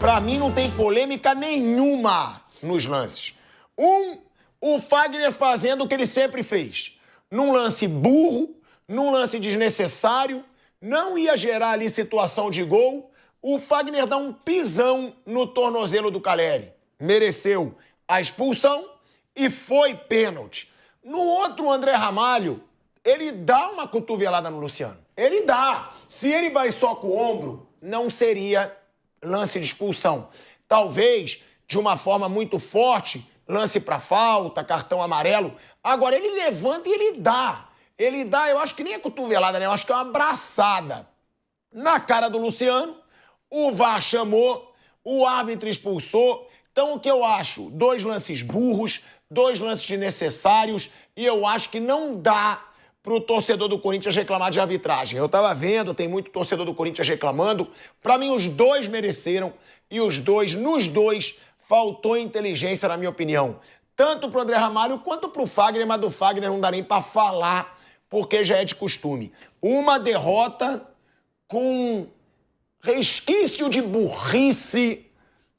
Pra mim não tem polêmica nenhuma nos lances. O Fagner fazendo o que ele sempre fez. Num lance burro, num lance desnecessário, não ia gerar ali situação de gol. O Fagner dá um pisão no tornozelo do Calleri. Mereceu a expulsão e foi pênalti. No outro, o André Ramalho, ele dá uma cotovelada no Luciano. Ele dá. Se ele vai só com o ombro, não seria lance de expulsão. Talvez, de uma forma muito forte, lance pra falta, cartão amarelo. Agora, ele levanta e ele dá. Ele dá, eu acho que nem é cotovelada, né? Eu acho que é uma abraçada na cara do Luciano. O VAR chamou, o árbitro expulsou. Então, o que eu acho? 2 lances burros, 2 lances desnecessários, e eu acho que não dá pro torcedor do Corinthians reclamar de arbitragem. Eu tava vendo, tem muito torcedor do Corinthians reclamando. Pra mim, os 2 mereceram, e nos dois, faltou inteligência, na minha opinião. Tanto pro André Ramalho quanto pro Fagner, mas do Fagner não dá nem pra falar, porque já é de costume. Uma derrota com resquício de burrice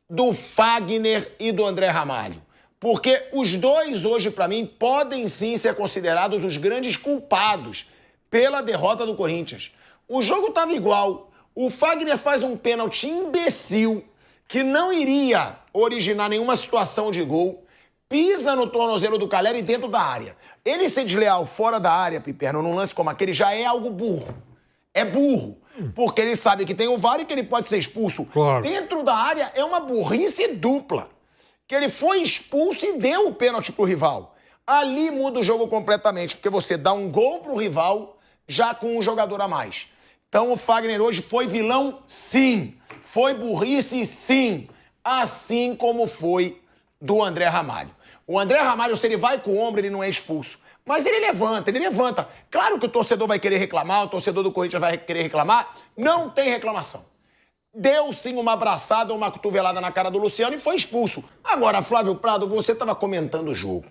do Fagner e do André Ramalho. Porque os dois hoje, pra mim, podem sim ser considerados os grandes culpados pela derrota do Corinthians. O jogo tava igual. O Fagner faz um pênalti imbecil que não iria originar nenhuma situação de gol, pisa no tornozelo do Calleri dentro da área. Ele ser desleal fora da área, Piperno, num lance como aquele, já é algo burro. É burro. Porque ele sabe que tem o VAR e que ele pode ser expulso. Claro. Dentro da área é uma burrice dupla. Que ele foi expulso e deu o pênalti pro rival. Ali muda o jogo completamente, porque você dá um gol pro rival já com um jogador a mais. Então o Fagner hoje foi vilão, sim. Foi burrice, sim. Assim como foi do André Ramalho. O André Ramalho, se ele vai com o ombro, ele não é expulso. Mas ele levanta. Claro que o torcedor vai querer reclamar, o torcedor do Corinthians vai querer reclamar. Não tem reclamação. Deu sim uma abraçada, uma cotovelada na cara do Luciano e foi expulso. Agora, Flávio Prado, você estava comentando o jogo.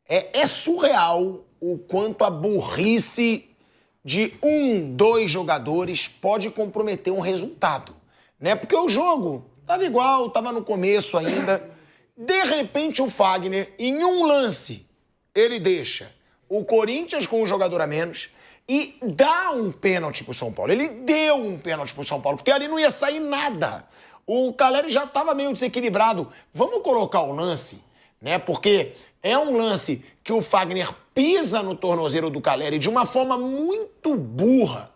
É surreal o quanto a burrice de 2 jogadores pode comprometer um resultado, né? Porque o jogo estava igual, estava no começo ainda. De repente, o Fagner, em um lance, ele deixa o Corinthians com um jogador a menos e dá um pênalti pro São Paulo. Ele deu um pênalti pro São Paulo, porque ali não ia sair nada. O Calleri já estava meio desequilibrado. Vamos colocar o lance, né? Porque é um lance que o Fagner pisa no tornozelo do Calleri de uma forma muito burra.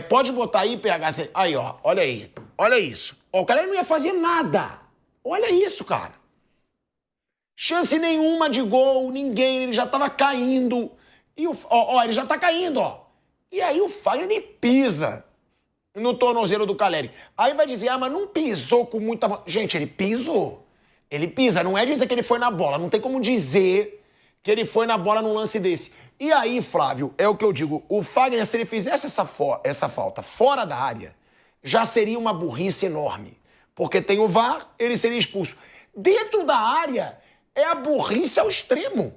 Pode botar aí, PH. Aí, ó, olha aí. Olha isso. Ó, o Calleri não ia fazer nada. Olha isso, cara. Chance nenhuma de gol, ninguém, ele já tava caindo. E ele já tá caindo, ó. E aí o Fagner, ele pisa no tornozelo do Calleri. Aí vai dizer, mas não pisou com muita... Gente, ele pisou. Ele pisa, não é dizer que ele foi na bola. Não tem como dizer que ele foi na bola num lance desse. E aí, Flávio, é o que eu digo. O Fagner, se ele fizesse essa falta fora da área, já seria uma burrice enorme. Porque tem o VAR, ele seria expulso. Dentro da área... é a burrice ao extremo.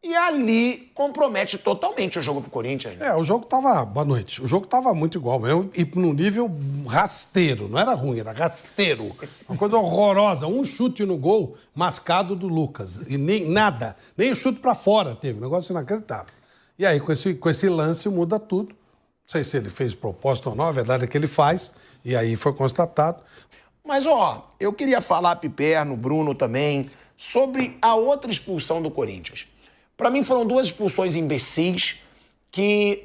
E ali compromete totalmente o jogo pro Corinthians. Né? O jogo tava... Boa noite. O jogo tava muito igual mesmo, e no nível rasteiro. Não era ruim, era rasteiro. Uma coisa horrorosa. Um chute no gol mascado do Lucas. E nem nada. Nem o chute pra fora teve. Um negócio inacreditável. E aí, com esse lance, muda tudo. Não sei se ele fez propósito ou não. A verdade é que ele faz. E aí foi constatado. Mas, eu queria falar, Piperno, Bruno também, sobre a outra expulsão do Corinthians. Para mim foram 2 expulsões imbecis que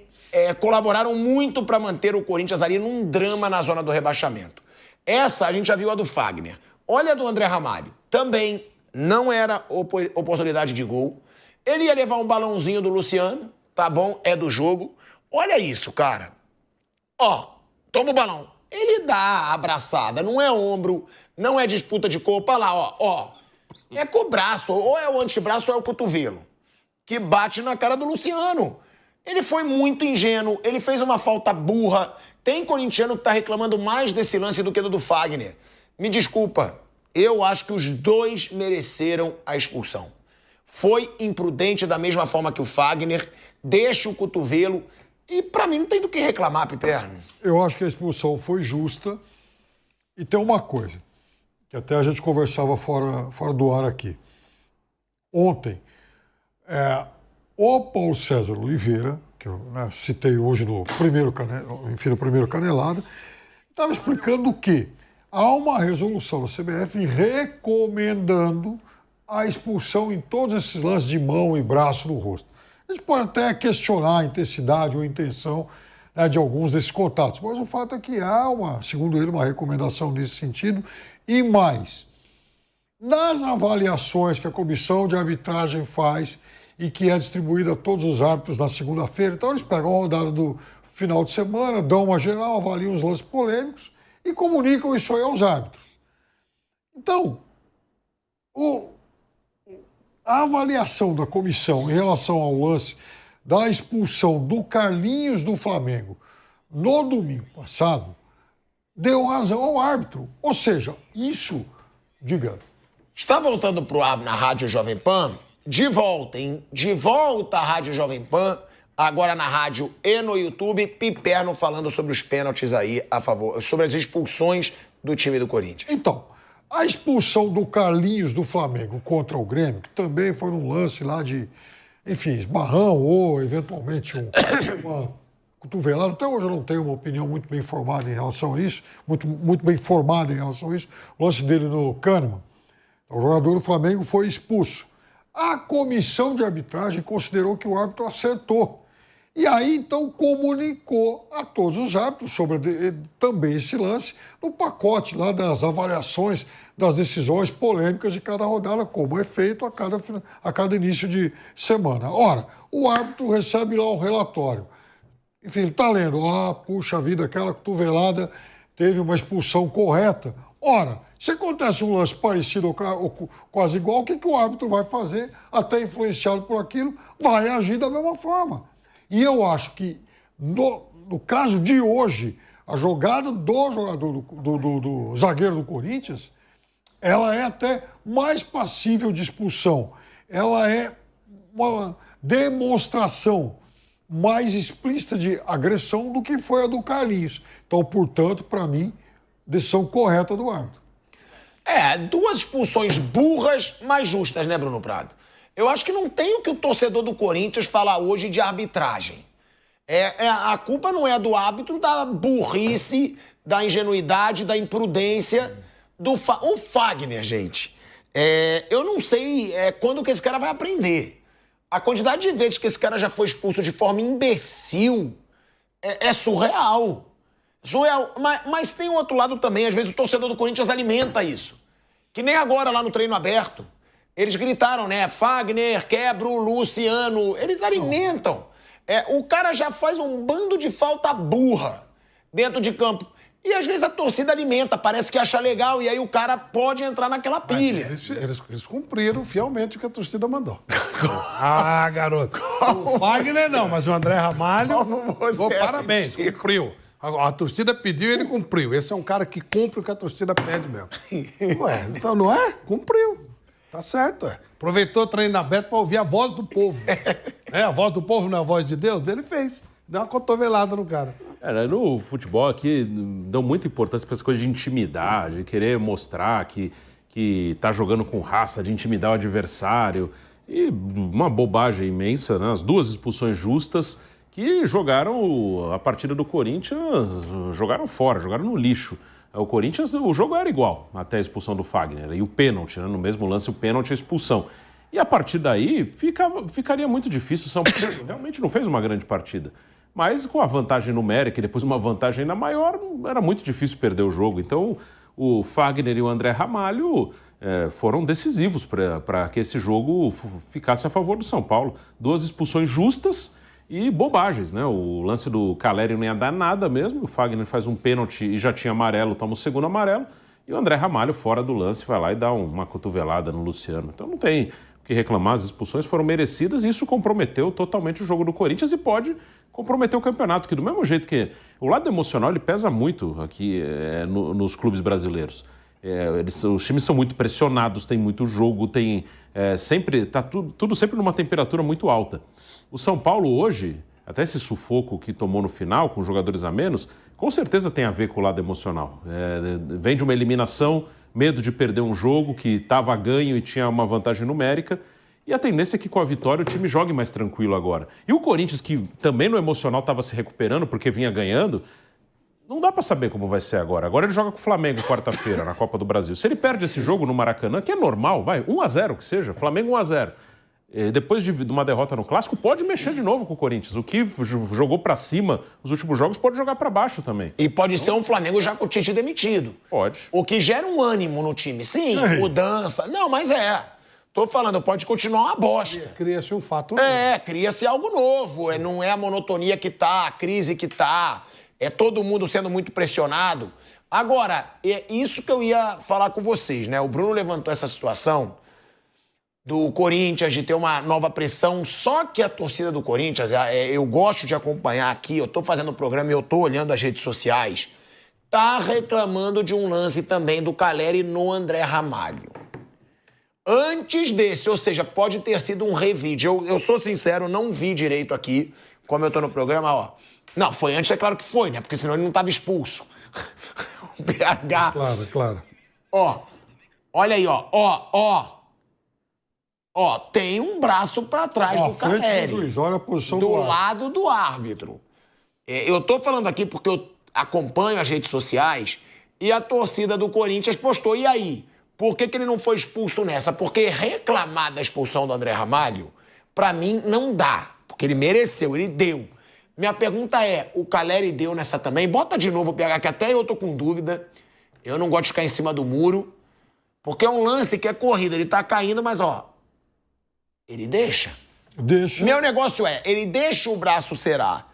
colaboraram muito para manter o Corinthians ali num drama na zona do rebaixamento. Essa a gente já viu a do Fagner. Olha a do André Ramalho. Também não era oportunidade de gol. Ele ia levar um balãozinho do Luciano, tá bom, é do jogo. Olha isso, cara. Toma o balão. Ele dá a abraçada, não é ombro, não é disputa de corpo. Olha lá, é com o braço, ou é o antebraço ou é o cotovelo, que bate na cara do Luciano. Ele foi muito ingênuo, ele fez uma falta burra. Tem corintiano que tá reclamando mais desse lance do que do Fagner. Me desculpa, eu acho que os 2 mereceram a expulsão. Foi imprudente da mesma forma que o Fagner, deixa o cotovelo e pra mim não tem do que reclamar, Piperno. Eu acho que a expulsão foi justa. E tem uma coisa, que até a gente conversava fora do ar aqui. Ontem, o Paulo César Oliveira, que eu citei hoje no primeiro Canelada, estava explicando que há uma resolução da CBF recomendando a expulsão em todos esses lances de mão e braço no rosto. A gente pode até questionar a intensidade ou a intenção, né, de alguns desses contatos, mas o fato é que há, segundo ele, uma recomendação nesse sentido. E mais, nas avaliações que a comissão de arbitragem faz e que é distribuída a todos os árbitros na segunda-feira, então eles pegam a rodada do final de semana, dão uma geral, avaliam os lances polêmicos e comunicam isso aí aos árbitros. Então, a avaliação da comissão em relação ao lance da expulsão do Carlinhos do Flamengo no domingo passado deu razão ao árbitro. Ou seja, isso, diga. Está voltando pro ar na Rádio Jovem Pan? De volta, hein? De volta à Rádio Jovem Pan, agora na rádio e no YouTube, Piperno falando sobre os pênaltis aí a favor, sobre as expulsões do time do Corinthians. Então, a expulsão do Carlinhos do Flamengo contra o Grêmio, que também foi um lance lá de, enfim, esbarrão ou eventualmente uma cotovelada. Até hoje eu não tenho uma opinião muito bem formada em relação a isso, muito bem formada em relação a isso. O lance dele no Kahneman, o jogador do Flamengo foi expulso. A comissão de arbitragem considerou que o árbitro acertou. E aí, então, comunicou a todos os árbitros sobre também esse lance no pacote lá das avaliações das decisões polêmicas de cada rodada, como é feito a cada início de semana. Ora, o árbitro recebe lá o relatório. Enfim, ele está lendo, puxa vida, aquela cotovelada teve uma expulsão correta. Ora, se acontece um lance parecido ou quase igual, o que o árbitro vai fazer, até influenciado por aquilo, vai agir da mesma forma. E eu acho que, no caso de hoje, a jogada do jogador, do zagueiro do Corinthians, ela é até mais passível de expulsão. Ela é uma demonstração mais explícita de agressão do que foi a do Carlinhos. Então, portanto, para mim, decisão correta do árbitro. Duas expulsões burras, mas justas, né, Bruno Prado? Eu acho que não tem o que o torcedor do Corinthians falar hoje de arbitragem. A culpa não é do árbitro, da burrice, da ingenuidade, da imprudência o Fagner, gente. Eu não sei quando que esse cara vai aprender. A quantidade de vezes que esse cara já foi expulso de forma imbecil é surreal. Mas tem um outro lado também. Às vezes o torcedor do Corinthians alimenta isso. Que nem agora lá no treino aberto. Eles gritaram, né? Fagner, quebra o Luciano. Eles alimentam. O cara já faz um bando de falta burra dentro de campo. E às vezes a torcida alimenta, parece que acha legal, e aí o cara pode entrar naquela pilha. Eles cumpriram fielmente o que a torcida mandou. Garoto. O Fagner não, mas o André Ramalho... Parabéns, cumpriu. A torcida pediu e ele cumpriu. Esse é um cara que cumpre o que a torcida pede mesmo. Então não é? Cumpriu. Tá certo. Aproveitou o treino aberto para ouvir a voz do povo. A voz do povo não é a voz de Deus? Ele fez. Deu uma cotovelada no cara. No futebol aqui dão muita importância para essa coisa de intimidade, de querer mostrar que tá jogando com raça, de intimidar o adversário. E uma bobagem imensa, né? As duas expulsões justas que jogaram a partida do Corinthians, jogaram fora, jogaram no lixo. O Corinthians, o jogo era igual até a expulsão do Fagner. E o pênalti, né? No mesmo lance, o pênalti e a expulsão. E a partir daí ficaria muito difícil. O São Paulo realmente não fez uma grande partida. Mas com a vantagem numérica e depois uma vantagem ainda maior, era muito difícil perder o jogo. Então, o Fagner e o André Ramalho foram decisivos para que esse jogo ficasse a favor do São Paulo. Duas expulsões justas e bobagens, né? O lance do Caleri não ia dar nada mesmo. O Fagner faz um pênalti e já tinha amarelo, toma o segundo amarelo. E o André Ramalho, fora do lance, vai lá e dá uma cotovelada no Luciano. Então não tem o que reclamar, as expulsões foram merecidas e isso comprometeu totalmente o jogo do Corinthians e pode comprometer o campeonato, que do mesmo jeito que o lado emocional ele pesa muito aqui nos clubes brasileiros. Os times são muito pressionados, tem muito jogo, tá tudo sempre numa temperatura muito alta. O São Paulo hoje, até esse sufoco que tomou no final, com jogadores a menos, com certeza tem a ver com o lado emocional. Vem de uma eliminação medo de perder um jogo que estava ganho e tinha uma vantagem numérica. E a tendência é que com a vitória o time jogue mais tranquilo agora. E o Corinthians, que também no emocional estava se recuperando porque vinha ganhando, não dá para saber como vai ser agora. Agora ele joga com o Flamengo quarta-feira na Copa do Brasil. Se ele perde esse jogo no Maracanã, que é normal, vai, 1-0 que seja, Flamengo 1-0. Depois de uma derrota no Clássico, pode mexer de novo com o Corinthians. O que jogou para cima nos últimos jogos pode jogar para baixo também. E pode ser um Flamengo já com o Tite demitido. Pode. O que gera um ânimo no time. Sim, mudança. Não, mas Tô falando, pode continuar uma bosta. Cria-se um fato novo. Cria-se algo novo. Não é a monotonia que tá, a crise que tá. É todo mundo sendo muito pressionado. Agora, é isso que eu ia falar com vocês, né? O Bruno levantou essa situação do Corinthians, de ter uma nova pressão. Só que a torcida do Corinthians, eu gosto de acompanhar aqui, eu tô fazendo o programa e eu tô olhando as redes sociais, tá reclamando de um lance também do Caleri no André Ramalho. Antes desse, ou seja, pode ter sido um revide. Eu sou sincero, não vi direito aqui, como eu tô no programa, ó. Não, foi antes, é claro que foi, né? Porque senão ele não tava expulso. O BH. Claro. Ó, olha aí, ó, tem um braço pra trás do Caleri. Do juiz, olha a posição do lado do árbitro. Eu tô falando aqui porque eu acompanho as redes sociais e a torcida do Corinthians postou. E aí? Por que ele não foi expulso nessa? Porque reclamar da expulsão do André Ramalho, pra mim, não dá. Porque ele mereceu, ele deu. Minha pergunta é, o Caleri deu nessa também? Bota de novo o PH, que até eu tô com dúvida. Eu não gosto de ficar em cima do muro. Porque é um lance que é corrida, ele tá caindo, mas ó... Ele deixa. Meu negócio ele deixa o braço, será,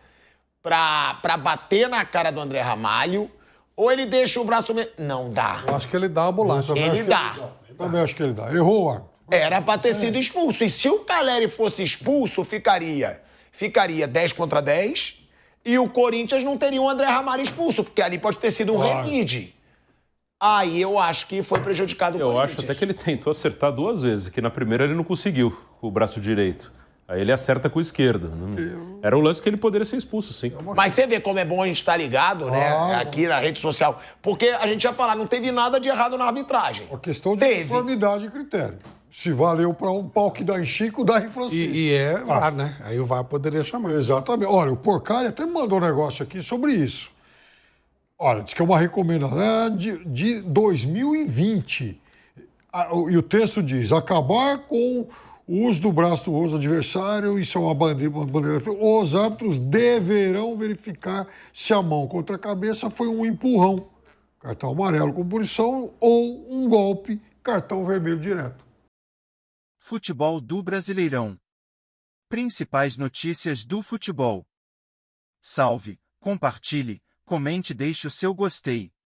pra bater na cara do André Ramalho, ou ele deixa o braço... Não dá. Eu acho que ele dá a bolacha. Ele dá. Eu também acho que ele dá. Errou, Arthur. Era pra ter sido expulso. E se o Caleri fosse expulso, ficaria 10 contra 10 e o Corinthians não teria o André Ramalho expulso, porque ali pode ter sido um revide. Aí eu acho que foi prejudicado o Corinthians. Eu acho até que ele tentou acertar 2 vezes, que na primeira ele não conseguiu com o braço direito. Aí ele acerta com o esquerdo. Era o lance que ele poderia ser expulso, sim. Mas você vê como é bom a gente estar ligado, né? Aqui na rede social. Porque a gente ia falar, não teve nada de errado na arbitragem. A questão de uniformidade e critério. Se valeu para um pau que dá em Chico, dá em Francisco. E VAR, né? Aí o VAR poderia chamar. Exatamente. Olha, o Porcari até me mandou um negócio aqui sobre isso. Olha, diz que é uma recomendação de 2020. E o texto diz, acabar com o uso do braço do rosto do adversário, isso é uma bandeira. Os árbitros deverão verificar se a mão contra a cabeça foi um empurrão, cartão amarelo com punição, ou um golpe, cartão vermelho direto. Futebol do Brasileirão. Principais notícias do futebol. Salve, compartilhe, comente e deixe o seu gostei.